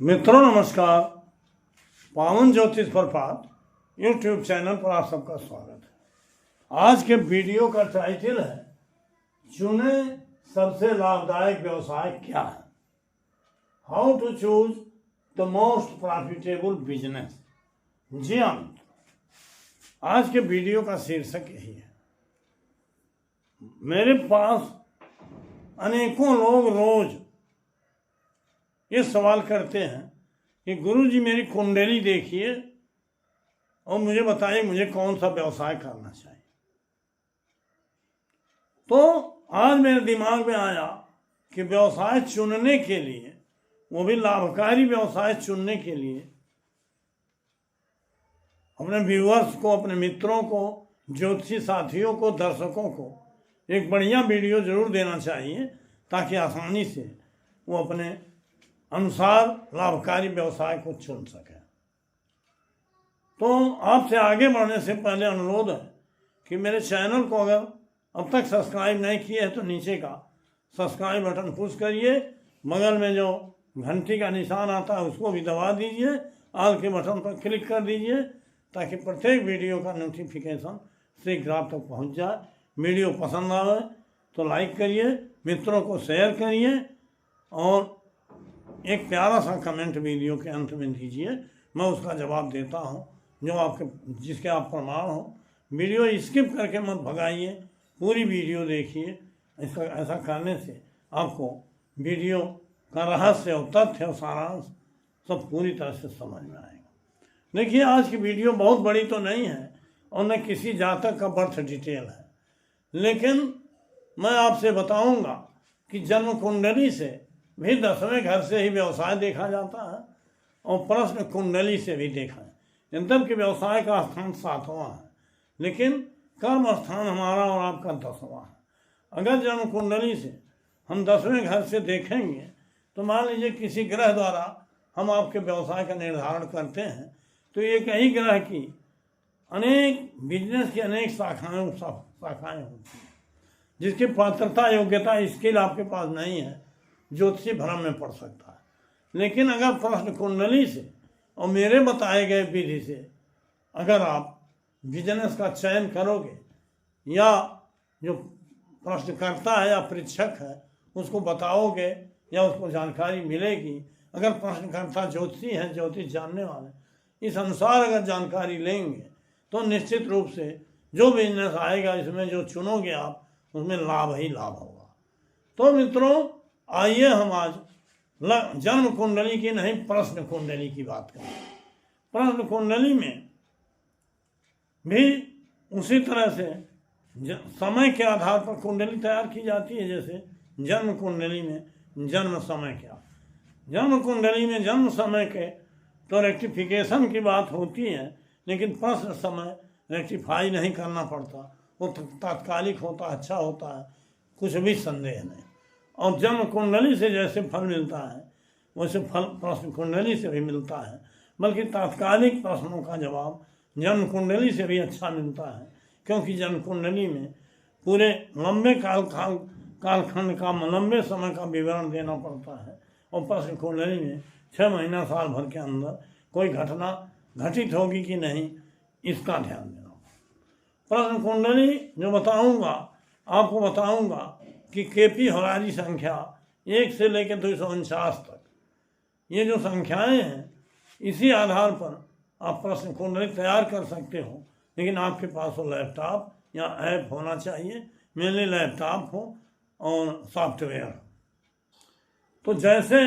मित्रों नमस्कार। पावन ज्योतिष प्रपात यूट्यूब चैनल पर आप सबका स्वागत है। आज के वीडियो का टाइटल है चुने सबसे लाभदायक व्यवसाय क्या है, how to choose the most profitable business. जी हाँ, आज के वीडियो का शीर्षक यही है। मेरे पास अनेकों लोग रोज ये सवाल करते हैं कि गुरुजी मेरी कुंडली देखिए और मुझे बताइए मुझे कौन सा व्यवसाय करना चाहिए। तो आज मेरे दिमाग में आया कि व्यवसाय चुनने के लिए, वो भी लाभकारी व्यवसाय चुनने के लिए, अपने व्यूअर्स को, अपने मित्रों को, ज्योतिषी साथियों को, दर्शकों को एक बढ़िया वीडियो जरूर देना चाहिए ताकि आसानी से वो अपने अनुसार लाभकारी व्यवसाय को चुन सके। तो आपसे आगे बढ़ने से पहले अनुरोध है कि मेरे चैनल को अगर अब तक सब्सक्राइब नहीं किए हैं तो नीचे का सब्सक्राइब बटन पुश करिए, बगल में जो घंटी का निशान आता है उसको भी दबा दीजिए, ऑल के बटन पर क्लिक कर दीजिए ताकि प्रत्येक वीडियो का नोटिफिकेशन शीघ्र आप तक पहुँच जाए। वीडियो पसंद आवे तो लाइक करिए, मित्रों को शेयर करिए और एक प्यारा सा कमेंट वीडियो के अंत में दीजिए, मैं उसका जवाब देता हूँ जो जिसके आप प्रमाण हो। वीडियो स्किप करके मत भगाइए, पूरी वीडियो देखिए। ऐसा करने से आपको वीडियो का रहस्य और तथ्य और सारांश सब पूरी तरह से समझ में आएगा। देखिए, आज की वीडियो बहुत बड़ी तो नहीं है और न किसी जातक का बर्थ डिटेल है, लेकिन मैं आपसे बताऊंगा कि जन्म कुंडली से भी 10वें घर से ही व्यवसाय देखा जाता है और प्रश्न कुंडली से भी देखा है। यंत्र के व्यवसाय का स्थान 7वां है, लेकिन कर्म स्थान हमारा और आपका 10वां है। अगर जन्म कुंडली से हम 10वें घर से देखेंगे तो मान लीजिए किसी ग्रह द्वारा हम आपके व्यवसाय का निर्धारण करते हैं तो एक ही ग्रह की अनेक बिजनेस की अनेक शाखाएं होती हैं, जिसकी पात्रता योग्यता स्किल आपके पास नहीं है, ज्योतिषी भ्रम में पड़ सकता है। लेकिन अगर प्रश्न कुंडली से और मेरे बताए गए विधि से अगर आप बिजनेस का चयन करोगे या जो प्रश्नकर्ता है या परीक्षक है उसको बताओगे या उसको जानकारी मिलेगी, अगर प्रश्नकर्ता ज्योतिषी है, ज्योतिष जानने वाले, इस अनुसार अगर जानकारी लेंगे तो निश्चित रूप से जो बिजनेस आएगा, इसमें जो चुनोगे आप, उसमें लाभ ही लाभ होगा। तो मित्रों, आइए हम आज जन्म कुंडली की नहीं, प्रश्न कुंडली की बात करें। प्रश्न कुंडली में भी उसी तरह से समय के आधार पर कुंडली तैयार की जाती है। जैसे जन्म कुंडली में जन्म समय क्या, जन्म कुंडली में जन्म समय के तो रेक्टिफिकेशन की बात होती है, लेकिन प्रश्न समय रेक्टिफाई नहीं करना पड़ता, वो तात्कालिक होता, अच्छा होता है, कुछ भी संदेह नहीं। और जन्म कुंडली से जैसे फल मिलता है वैसे फल प्रश्न कुंडली से भी मिलता है, बल्कि तात्कालिक प्रश्नों का जवाब जन्म कुंडली से भी अच्छा मिलता है, क्योंकि जन्म कुंडली में पूरे लंबे कालखंड का, लंबे समय का विवरण देना पड़ता है और प्रश्न कुंडली में 6 महीना साल भर के अंदर कोई घटना घटित होगी कि नहीं, इसका ध्यान देना। प्रश्न कुंडली जो आपको बताऊंगा कि केपी होरारी संख्या 1 से लेकर 249 तक, ये जो संख्याएं हैं, इसी आधार पर आप प्रश्न कुंडली तैयार कर सकते हो। लेकिन आपके पास वो लैपटॉप या ऐप होना चाहिए। मेरे लैपटॉप हो और सॉफ्टवेयर। तो जैसे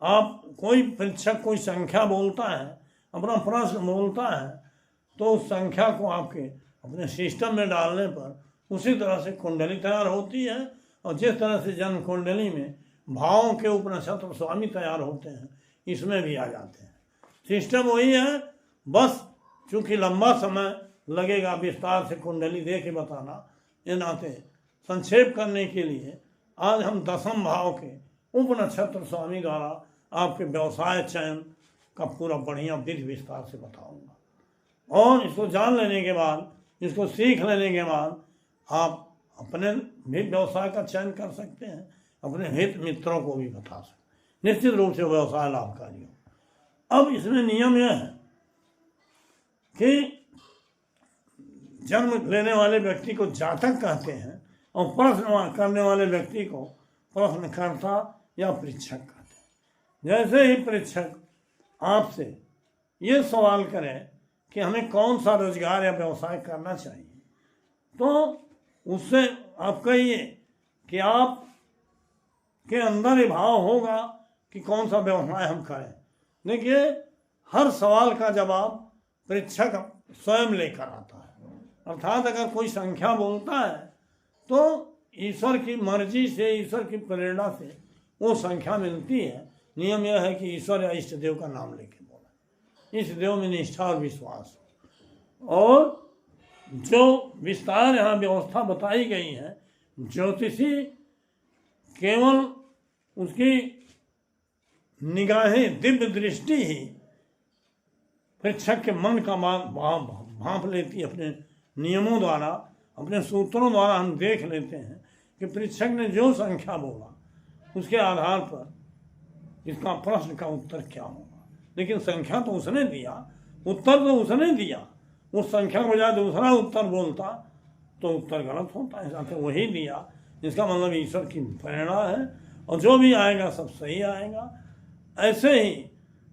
आप कोई परीक्षक कोई संख्या बोलता है, अपना प्रश्न बोलता है, तो उस संख्या को आपके अपने सिस्टम में डालने पर उसी तरह से कुंडली तैयार होती है। और जिस तरह से जन्म कुंडली में भावों के उपनक्षत्र स्वामी तैयार होते हैं, इसमें भी आ जाते हैं। सिस्टम वही है, बस चूंकि लंबा समय लगेगा विस्तार से कुंडली दे के बताना, ये नाते संक्षेप करने के लिए आज हम 10वें भाव के उपनक्षत्र स्वामी द्वारा आपके व्यवसाय चयन का पूरा बढ़िया विधि विस्तार से बताऊंगा। और इसको जान लेने के बाद, इसको सीख लेने के बाद आप अपने भी व्यवसाय का चयन कर सकते हैं, अपने हित मित्रों को भी बता सकते। निश्चित रूप से व्यवसाय लाभकारी हो। अब इसमें नियम यह है कि जन्म लेने वाले व्यक्ति को जातक कहते हैं और प्रश्न करने वाले व्यक्ति को प्रश्नकर्ता या परीक्षक कहते हैं। जैसे ही परीक्षक आपसे ये सवाल करें कि हमें कौन सा रोजगार या व्यवसाय करना चाहिए, तो उससे आप कहिए कि आप के अंदर ये भाव होगा कि कौन सा व्यवसाय हम करें। देखिए, हर सवाल का जवाब परीक्षक स्वयं लेकर आता है। अर्थात अगर कोई संख्या बोलता है तो ईश्वर की मर्जी से, ईश्वर की प्रेरणा से वो संख्या मिलती है। नियम यह है कि ईश्वर या इष्ट देव का नाम लेके बोला, इष्ट देव में निष्ठा और विश्वास। और जो विस्तार यहाँ व्यवस्था बताई गई है, ज्योतिषी केवल उसकी निगाहें, दिव्य दृष्टि ही परीक्षक के मन का भांप लेती है। अपने नियमों द्वारा, अपने सूत्रों द्वारा हम देख लेते हैं कि परीक्षक ने जो संख्या बोला उसके आधार पर इसका प्रश्न का उत्तर क्या होगा। लेकिन संख्या तो उसने दिया, उत्तर तो उसने दिया। उस संख्या के बजाय दूसरा उत्तर बोलता तो उत्तर गलत होता है। ऐसा वही दिया, इसका मतलब ईश्वर की प्रेरणा है और जो भी आएगा सब सही आएगा। ऐसे ही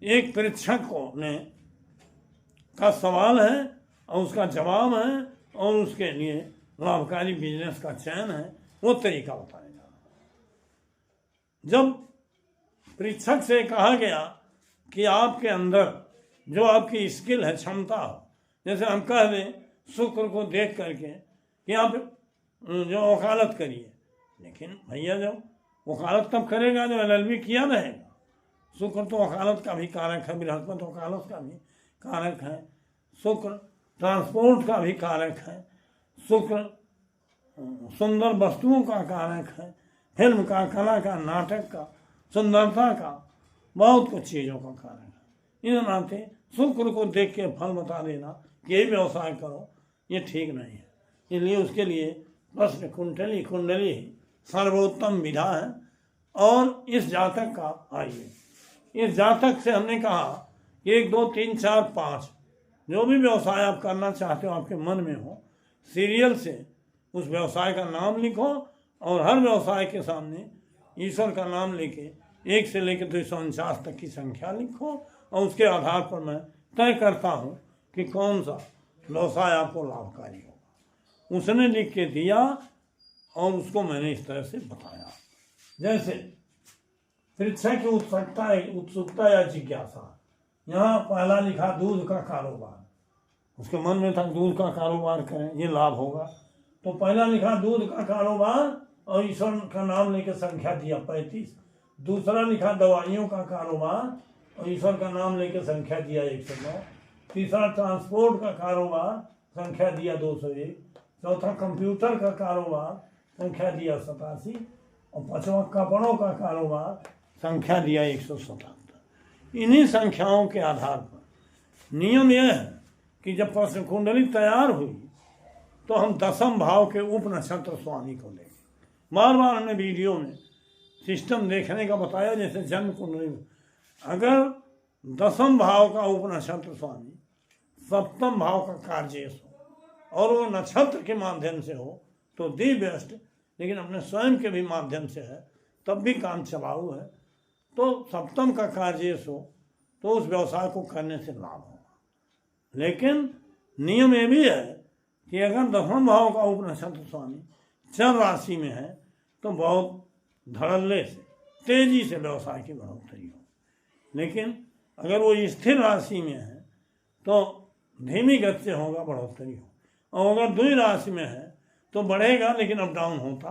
एक परीक्षक को ने का सवाल है और उसका जवाब है और उसके लिए लाभकारी बिजनेस का चयन है, वो तरीका बताएगा। जब परीक्षक से कहा गया कि आपके अंदर जो आपकी स्किल है, क्षमता हो, जैसे हम कह दें शुक्र को देख करके कि आप जो वकालत करिए, लेकिन भैया जब वकालत तब करेगा जो LLB किया रहेगा। शुक्र तो वकालत का भी कारक है, बृहस्पति वकालत का भी कारक है, शुक्र ट्रांसपोर्ट का भी कारक है, शुक्र सुंदर वस्तुओं का कारक है, फिल्म का, कला का, नाटक का, सुंदरता का, बहुत कुछ चीज़ों का कारक है। इस नाते शुक्र को देख के फल बता देना कि ये व्यवसाय करो, ये ठीक नहीं है। इसलिए उसके लिए प्रश्न कुंडली सर्वोत्तम विधा है। और इस जातक का, आइए इस जातक से हमने कहा 1 2 3 4 5 जो भी व्यवसाय आप करना चाहते हो, आपके मन में हो, सीरियल से उस व्यवसाय का नाम लिखो और हर व्यवसाय के सामने ईश्वर का नाम लेके 1 से लेकर 249 तक की संख्या लिखो और उसके आधार पर मैं तय करता हूँ कि कौन सा व्यवसाय आपको लाभकारी होगा। उसने लिख के दिया और उसको मैंने इस तरह से बताया। जैसे परीक्षा की उत्सुकता या जिज्ञासा, यहाँ पहला लिखा दूध का कारोबार। उसके मन में था दूध का कारोबार करें, ये लाभ होगा, तो पहला लिखा दूध का कारोबार और ईश्वर का नाम लेकर संख्या दिया 35। दूसरा लिखा दवाइयों का कारोबार और ईश्वर का नाम लेकर संख्या दिया 109। तीसरा ट्रांसपोर्ट का कारोबार, संख्या दिया 201। चौथा कंप्यूटर का कारोबार, संख्या दिया 87। और पांचवा कपड़ों का कारोबार, संख्या दिया 177। इन्हीं संख्याओं के आधार पर नियम यह है कि जब प्रश्न कुंडली तैयार हुई तो हम 10वें भाव के उप नक्षत्र स्वामी को देखें। बार बार हमने वीडियो में सिस्टम देखने का बताया। जैसे जन्म कुंडली में अगर 10वें भाव का उप नक्षत्र स्वामी 7वें भाव का कार्येश हो और वो नक्षत्र के माध्यम से हो तो दी बेस्ट, लेकिन अपने स्वयं के भी माध्यम से है तब भी काम चलाऊ है, तो 7वें का कार्येश हो तो उस व्यवसाय को करने से लाभ होगा। लेकिन नियम ये भी है कि अगर 10वें भाव का उप नक्षत्र स्वामी चर राशि में है तो बहुत धड़ल्ले से, तेजी से व्यवसाय की बढ़ोतरी हो। लेकिन अगर वो स्थिर राशि में है तो धीमी गति से होगा, बढ़ोतरी हो। और अगर द्वि राशि में है तो बढ़ेगा लेकिन अप डाउन होता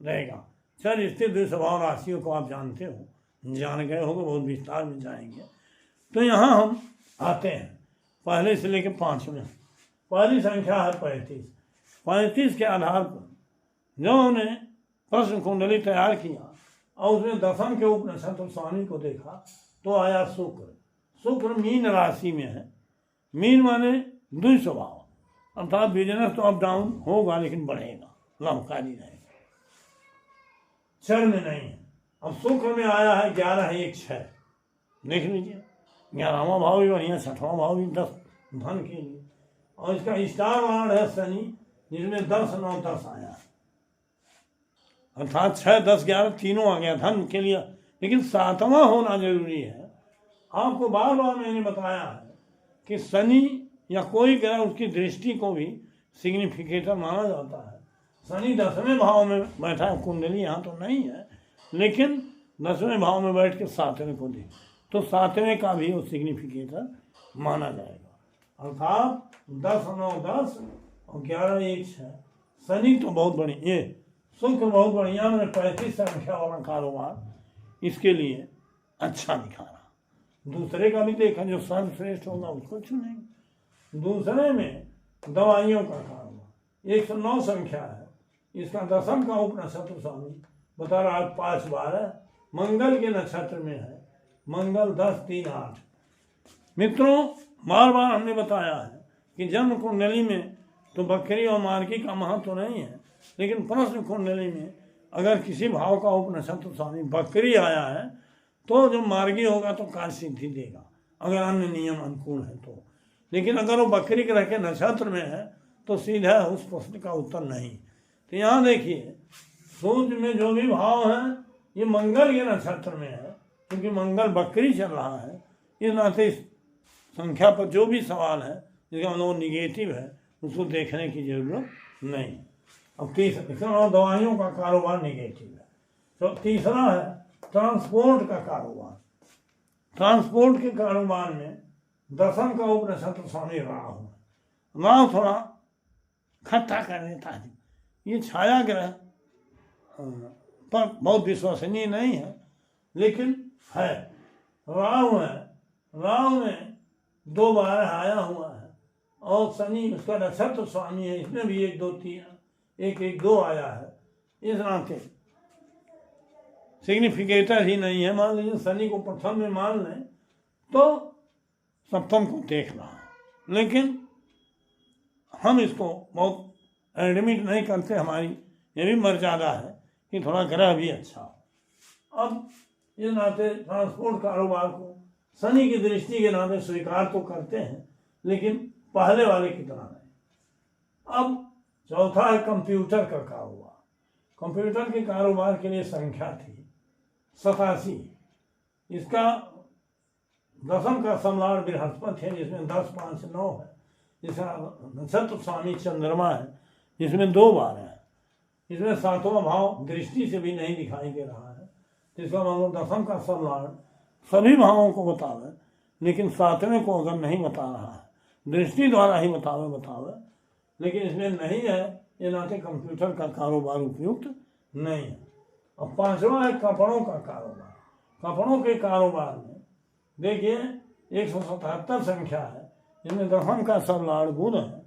रहेगा। चर स्थिर द्विस्वभाव राशियों को आप जानते हो, जान गए होगे, बहुत विस्तार में जाएंगे। तो यहाँ हम आते हैं पहले से लेकर 5वें। पहली संख्या है 35। 35 के आधार पर जो उन्हें प्रश्न कुंडली तैयार किया और उसने 10वें के उप नक्षत्र स्वामी को देखा तो आया शुक्र। शुक्र मीन राशि में है। मीन माने द्विस्वभाव, अर्थात बिजनेस तो अप डाउन होगा लेकिन बढ़ेगा, लाभकारी रहेगा। चर में नहीं है, अब शुक्र में आया है 11-1-6, देख लीजिए 11वां भाव भी बढ़िया, 6वां भाव भी 10 धन के लिए, और इसका स्टार लॉर्ड है शनि, जिसमें 10-9-10 आया है, अर्थात 6-10-11 तीनों आ गया धन के लिए। लेकिन 7वां होना जरूरी है। आपको बार बार मैंने बताया है कि शनि या कोई ग्रह उसकी दृष्टि को भी सिग्निफिकेटर माना जाता है। शनि 10वें भाव में बैठा है, कुंडली यहाँ तो नहीं है, लेकिन 10वें भाव में बैठ के 7वें को दे, तो 7वें का भी वो सिग्निफिकेटर माना जाएगा। अर्थात 10-9-10 और 11-1-6। शनि तो बहुत बढ़िया, ये शुक्र बहुत बढ़िया, मैंने 35 संख्या वाला कारोबार इसके लिए अच्छा दिखा रहा। दूसरे का भी देखा, जो सर्वश्रेष्ठ होगा उसको चुनेंगे। दूसरे में दवाइयों का कारोबार 109 संख्या है, इसका 10 का उपनक्षत्र स्वामी बता रहा है 5-12, मंगल के नक्षत्र में है, मंगल 10-3-8। मित्रों, बार बार हमने बताया है कि जन्म कुंडली में तो बकरी और मार्गी का महत्व तो नहीं है, लेकिन प्रश्न कुंडली में अगर किसी भाव का उपनक्षत्र स्वामी बकरी आया है तो जो मार्गी होगा तो कार्य सिद्धि देगा, अगर अन्य नियम अनुकूल है तो। लेकिन अगर वो बकरी के रह के नक्षत्र में है तो सीधा उस प्रश्न का उत्तर नहीं। तो यहाँ देखिए, सूर्य में जो भी भाव है ये मंगल के नक्षत्र में है, क्योंकि मंगल बकरी चल रहा है, इस नाते इस संख्या पर जो भी सवाल है जिसका मतलब निगेटिव है उसको देखने की जरूरत नहीं। अब तीसरा दवाइयों का कारोबार निगेटिव है। तो तीसरा है ट्रांसपोर्ट का कारोबार। ट्रांसपोर्ट के कारोबार में 10 का उपनक्षत्र स्वामी राहु। राहु थोड़ा खट्टा कर देता है, ये छाया ग्रह पर बहुत विश्वसनीय नहीं है, लेकिन है, राहु है। राहु में 2 बार आया हुआ है, और शनि उसका नक्षत्र स्वामी है, इसमें भी 1-2-3 1-1-2 आया है। इस नाते सिग्निफिकेटर ही नहीं है। मान लीजिए शनि को प्रथम में मान लें तो सप्तम को देख रहा है, लेकिन हम इसको बहुत एडमिट नहीं करते, हमारी ये भी मर्यादा है कि थोड़ा ग्रह भी अच्छा हो। अब इस नाते ट्रांसपोर्ट कारोबार को शनि की दृष्टि के नाते स्वीकार तो करते हैं, लेकिन पहले वाले की तरह नहीं। अब चौथा है कंप्यूटर का कारोबार। कंप्यूटर के कारोबार के लिए संख्या थी 87। इसका 10 का सम्राट बृहस्पति है, जिसमें 10-5-9 है। इसका नक्षत्र स्वामी चंद्रमा है, जिसमें 2 बार है। इसमें 7वां भाव दृष्टि से भी नहीं दिखाई दे रहा है, जिसका मतलब 10 का सम्राट सभी भावों को बतावे, लेकिन 7वें को अगर नहीं बता रहा है, दृष्टि द्वारा ही बतावे, लेकिन इसमें नहीं है, ये नाते कंप्यूटर का कारोबार उपयुक्त नहीं है। और 5वां है कपड़ों का कारोबार। कपड़ों के कारोबार में देखिए 177 संख्या है, जिसमें 10 का सम्राट बुध है,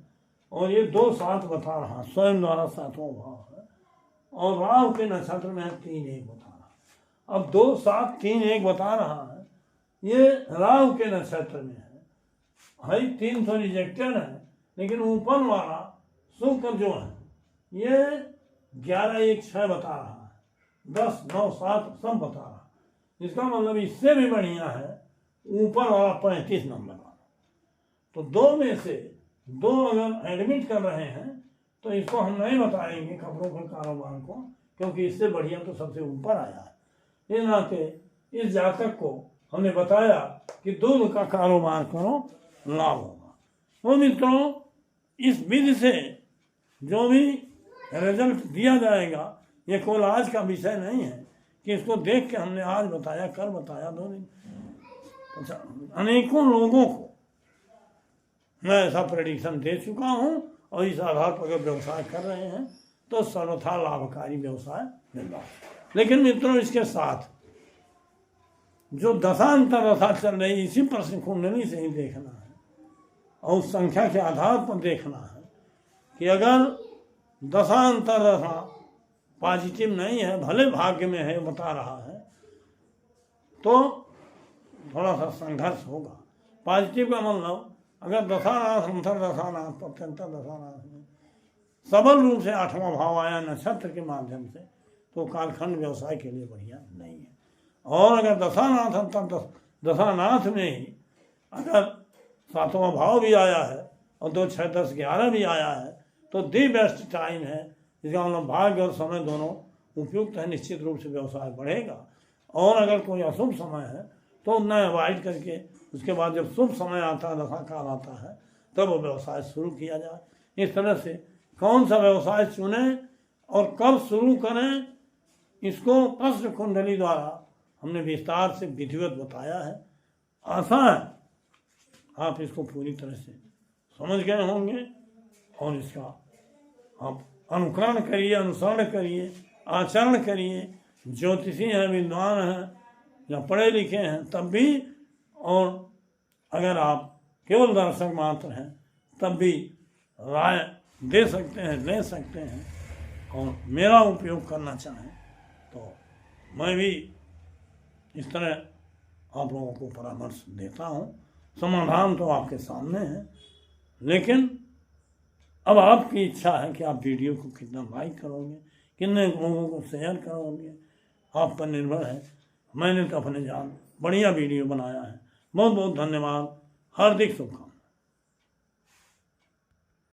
और ये 2-7 बता रहा, स्वयं द्वारा 7वां भाव है, और राहु के नक्षत्र में 3-1 बता रहा। अब 2-7-3-1 बता रहा है, ये राहु के नक्षत्र में है 3 तो रिजेक्टेड है, लेकिन ऊपर वाला शुक्र जो है ये 11-1-6 बता रहा है, 10-9-7 सब बता रहा है। इसका मतलब इससे भी बढ़िया है ऊपर वाला 35 नंबर वाला। तो 2 में से 2 अगर एडमिट कर रहे हैं तो इसको हम नहीं बताएंगे कपड़ों के कारोबार को, क्योंकि इससे बढ़िया तो सबसे ऊपर आया है। इस नाते इस जातक को हमने बताया कि दूध का कारोबार करो, लाभ होगा। तो मित्रों, इस विधि से जो भी रिजल्ट दिया जाएगा, ये कोई आज का विषय नहीं है कि इसको देख के हमने आज बताया, कल बताया, 2 दिन। अच्छा, अनेकों लोगों को मैं ऐसा प्रेडिक्शन दे चुका हूँ, और इस आधार पर अगर व्यवसाय कर रहे हैं तो सर्वथा लाभकारी व्यवसाय मिल रहा है। लेकिन मित्रों, इसके साथ जो दशांतर दशा चल रही, इसी प्रश्न कुंडली से ही देखना है, और उस संख्या के आधार पर देखना है कि अगर दशांतर दशा पॉजिटिव नहीं है, भले भाग्य में है बता रहा है, तो थोड़ा सा संघर्ष होगा। पॉजिटिव का मतलब अगर दशानाथ अंतर दशानाथ प्रत्यंतर दशानाथ में सबल रूप से 8वां भाव आया नक्षत्र के माध्यम से, तो कालखंड व्यवसाय के लिए बढ़िया नहीं है। और अगर दशानाथ तब दशानाथ में ही अगर 7वां भाव भी आया है और 2, 6, 10, 11 भी आया है तो दी बेस्ट टाइम है। इसका मतलब भाग्य और समय दोनों उपयुक्त है, निश्चित रूप से व्यवसाय बढ़ेगा। और अगर कोई अशुभ समय है तो उन्हें अवॉइड करके उसके बाद जब शुभ समय आता है, दशा काल आता है, तब वो व्यवसाय शुरू किया जाए। इस तरह से कौन सा व्यवसाय चुनें और कब शुरू करें, इसको प्रश्न कुंडली द्वारा हमने विस्तार से विधिवत बताया है। आसान है, आप इसको पूरी तरह से समझ गए होंगे और इसका आप अनुकरण करिए, अनुसरण करिए, आचरण करिए। ज्योतिषी हैं, विद्वान हैं या पढ़े लिखे हैं तब भी, और अगर आप केवल दर्शक मात्र हैं तब भी राय दे सकते हैं, ले सकते हैं। और मेरा उपयोग करना चाहें तो मैं भी इस तरह आप लोगों को परामर्श देता हूँ। समाधान तो आपके सामने है, लेकिन अब आपकी इच्छा है कि आप वीडियो को कितना लाइक करोगे, कितने लोगों को शेयर करोगे, आप पर निर्भर है। मैंने तो अपने जान बढ़िया वीडियो बनाया है। बहुत बहुत धन्यवाद, हार्दिक शुभकामनाएं।